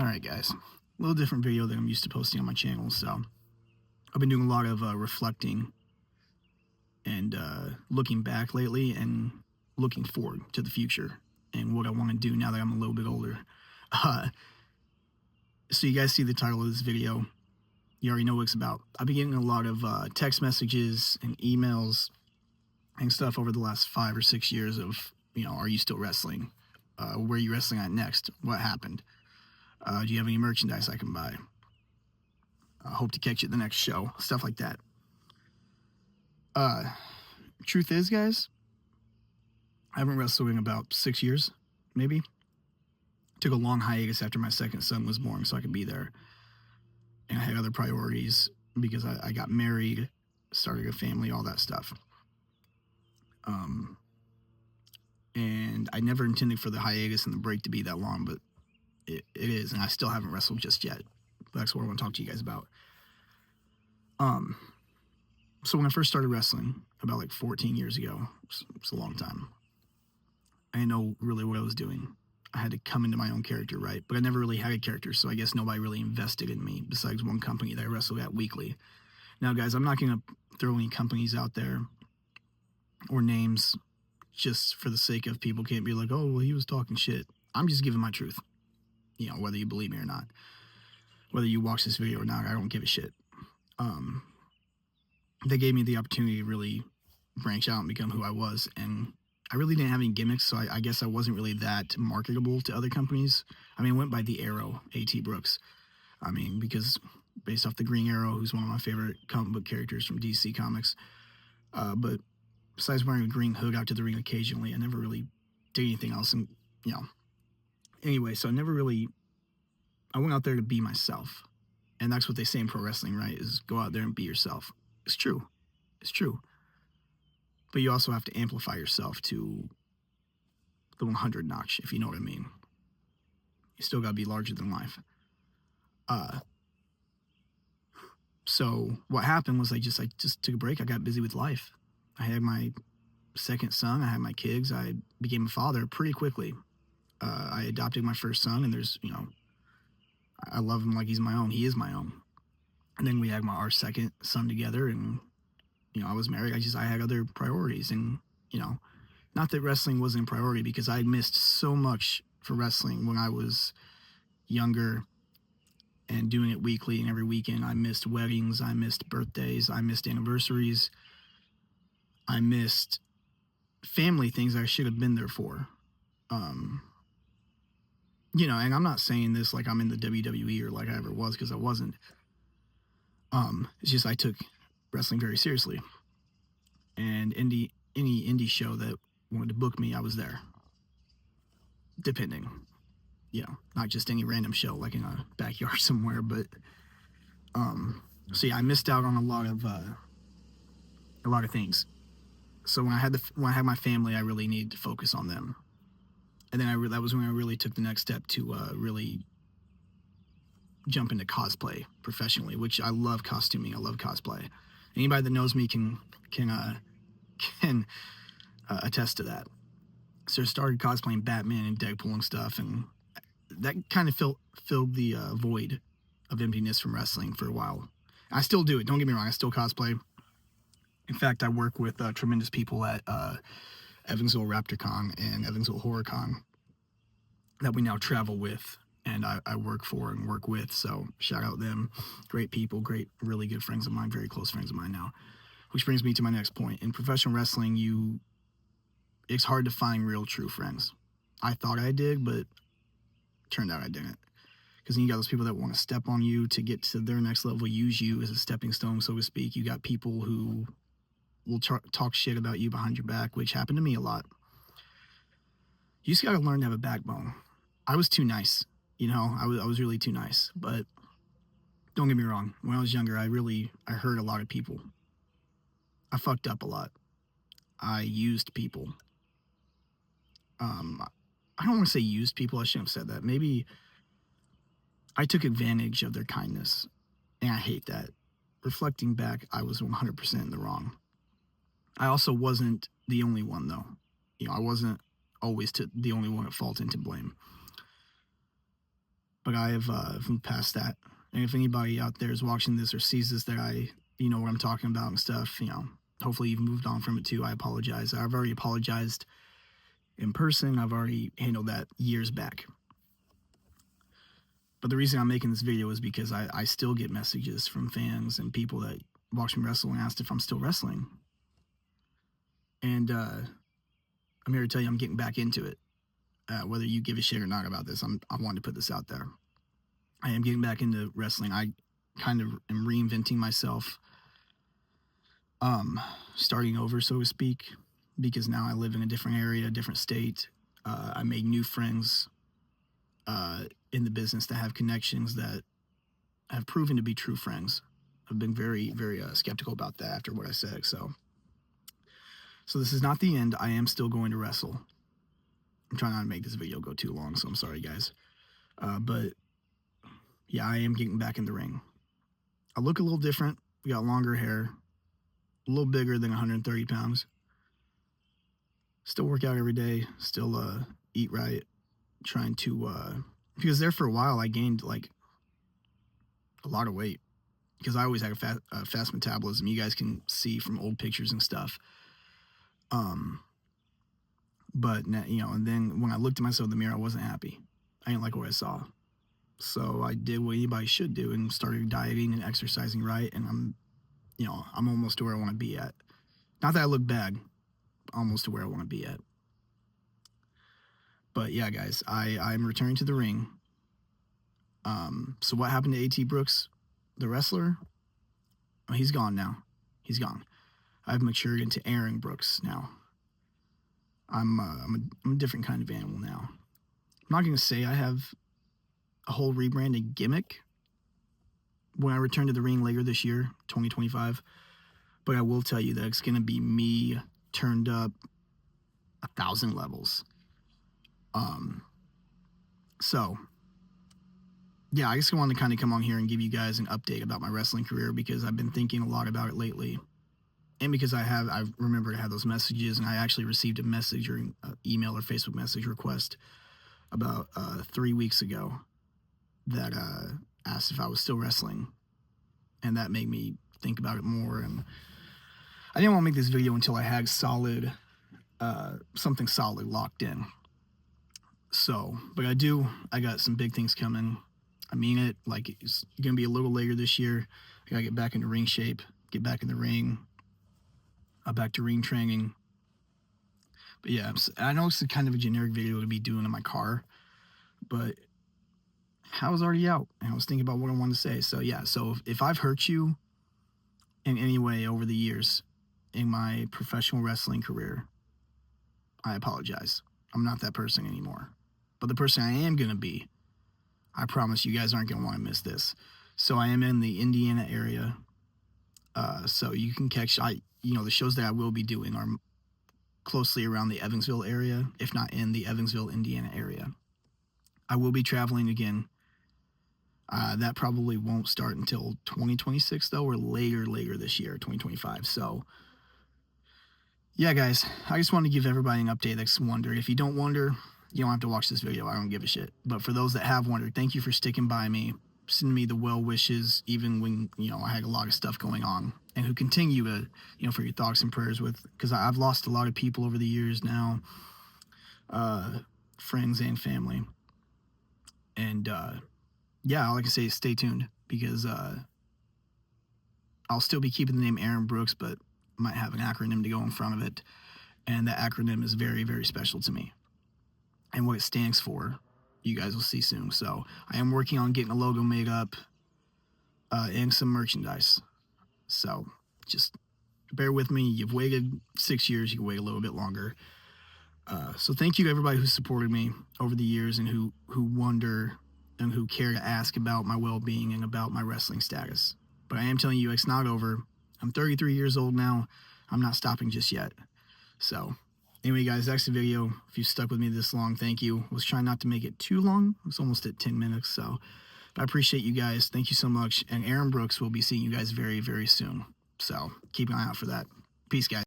Alright guys, a little different video than I'm used to posting on my channel, so I've been doing a lot of reflecting and looking back lately and looking forward to the future and what I want to do now that I'm a little bit older. Uh, so you guys see the title of this video, you already know what it's about. I've been getting a lot of text messages and emails and stuff over the last 5 or 6 years of, are you still wrestling? Where are you wrestling at next? What happened? Do you have any merchandise I can buy? I hope to catch you at the next show. Stuff like that. Truth is, guys, I haven't wrestled in about 6 years, maybe. Took a long hiatus after my second son was born so I could be there. And I had other priorities because I got married, started a family, all that stuff. And I never intended for the hiatus and the break to be that long, but it is, and I still haven't wrestled just yet. That's what I want to talk to you guys about. So when I first started wrestling, about like 14 years ago, it's a long time, I didn't know really what I was doing. I had to come into my own character, right? But I never really had a character, so I guess nobody really invested in me besides one company that I wrestled at weekly. Now, guys, I'm not going to throw any companies out there or names just for the sake of people can't be like, oh, well, he was talking shit. I'm just giving my truth, whether you believe me or not. Whether you watch this video or not, I don't give a shit. They gave me the opportunity to really branch out and become who I was, and I really didn't have any gimmicks, so I guess I wasn't really that marketable to other companies. I mean, I went by the Arrow, A.T. Brooks. I mean, because based off the Green Arrow, who's one of my favorite comic book characters from DC Comics. But besides wearing a green hood out to the ring occasionally, I never really did anything else. And, anyway, so I went out there to be myself. And that's what they say in pro wrestling, right? Is go out there and be yourself. It's true. It's true. But you also have to amplify yourself to the 100 notch, if you know what I mean. You still got to be larger than life. So what happened was I just took a break. I got busy with life. I had my second son. I had my kids. I became a father pretty quickly. I adopted my first son, and there's, I love him like he's my own. He is my own. And then we had our second son together, and, I was married. I had other priorities, and, not that wrestling wasn't a priority, because I missed so much for wrestling when I was younger and doing it weekly and every weekend. I missed weddings. I missed birthdays. I missed anniversaries. I missed family things I should have been there for. And I'm not saying this like I'm in the WWE or like I ever was, because I wasn't. It's just I took wrestling very seriously. And any indie show that wanted to book me, I was there. Depending. Not just any random show like in a backyard somewhere, but so yeah, I missed out on a lot of things. So when I had my family, I really needed to focus on them. And then that was when I really took the next step to really jump into cosplay professionally, which I love costuming. I love cosplay. Anybody that knows me can attest to that. So I started cosplaying Batman and Deadpool and stuff, and that kind of filled the void of emptiness from wrestling for a while. I still do it. Don't get me wrong. I still cosplay. In fact, I work with tremendous people at Evansville RaptorCon and Evansville HorrorCon that we now travel with, and I work for and work with. So shout out them. Great people, great, really good friends of mine, very close friends of mine now. Which brings me to my next point. In professional wrestling, it's hard to find real, true friends. I thought I did, but turned out I didn't. Because then you got those people that want to step on you to get to their next level, use you as a stepping stone, so to speak. You got people who will talk shit about you behind your back, which happened to me a lot. You just got to learn to have a backbone. I was too nice, I was really too nice. But don't get me wrong. When I was younger, I hurt a lot of people. I fucked up a lot. I used people. I don't want to say used people. I shouldn't have said that. Maybe I took advantage of their kindness, and I hate that. Reflecting back, I was 100% in the wrong. I also wasn't the only one, though. I wasn't always the only one at fault and to blame. but I have moved past that. And if anybody out there is watching this or sees this that you know what I'm talking about and stuff, you know, hopefully you've moved on from it too. I apologize. I've already apologized in person. I've already handled that years back. But the reason I'm making this video is because I still get messages from fans and people that watch me wrestle and asked if I'm still wrestling. And I'm here to tell you I'm getting back into it. Whether you give a shit or not about this, I wanted to put this out there. I am getting back into wrestling. I kind of am reinventing myself, starting over, so to speak, because now I live in a different area, a different state. I made new friends in the business that have connections that have proven to be true friends. I've been very, very skeptical about that after what I said. So this is not the end. I am still going to wrestle. I'm trying not to make this video go too long, so I'm sorry, guys. But yeah, I am getting back in the ring. I look a little different. We got longer hair, a little bigger than 130 pounds. Still work out every day. Still eat right. Trying to, because there for a while I gained like a lot of weight because I always had a fast metabolism. You guys can see from old pictures and stuff. But you know, and then when I looked at myself in the mirror, I wasn't happy. I didn't like what I saw. So I did what anybody should do and started dieting and exercising right. And I'm almost to where I want to be at. Not that I look bad, almost to where I want to be at. But yeah, guys, I'm returning to the ring. So what happened to A.T. Brooks, the wrestler? Oh, he's gone now. He's gone. I've matured into Aaron Brooks now. I'm a different kind of animal now. I'm not going to say I have a whole rebranded gimmick when I return to the ring later this year, 2025. But I will tell you that it's going to be me turned up 1,000 levels. So yeah, I just wanted to kind of come on here and give you guys an update about my wrestling career because I've been thinking a lot about it lately. And because I remember to have those messages, and I actually received a message or an email or Facebook message request about 3 weeks ago that asked if I was still wrestling. And that made me think about it more. And I didn't want to make this video until I had something solid locked in. So, but I got some big things coming. I mean it, like it's going to be a little later this year. I got to get back into ring shape, get back in the ring, back to ring training. But yeah, I know it's kind of a generic video to be doing in my car, but I was already out and I was thinking about what I wanted to say. So yeah, so if I've hurt you in any way over the years in my professional wrestling career, I apologize. I'm not that person anymore. But the person I am going to be, I promise you guys aren't going to want to miss this. So I am in the Indiana area. So you can catch, the shows that I will be doing are closely around the Evansville area, if not in the Evansville, Indiana area. I will be traveling again. That probably won't start until 2026 though, or later this year, 2025. So yeah, guys, I just wanted to give everybody an update that's wondering. If you don't wonder, you don't have to watch this video. I don't give a shit. But for those that have wondered, thank you for sticking by me, sending me the well wishes, even when, I had a lot of stuff going on, and who continue to, for your thoughts and prayers because I've lost a lot of people over the years now, friends and family. And, yeah, all I can say is stay tuned because, I'll still be keeping the name Aaron Brooks, but might have an acronym to go in front of it. And that acronym is very, very special to me. And what it stands for, you guys will see soon. So I am working on getting a logo made up and some merchandise. So just bear with me. You've waited 6 years. You can wait a little bit longer. So thank you to everybody who supported me over the years and who wonder and who care to ask about my well-being and about my wrestling status. But I am telling you, it's not over. I'm 33 years old now. I'm not stopping just yet. So anyway, guys, that's the video. If you stuck with me this long, thank you. I was trying not to make it too long. It's almost at 10 minutes. So I appreciate you guys. Thank you so much. And Aaron Brooks will be seeing you guys very, very soon. So keep an eye out for that. Peace, guys.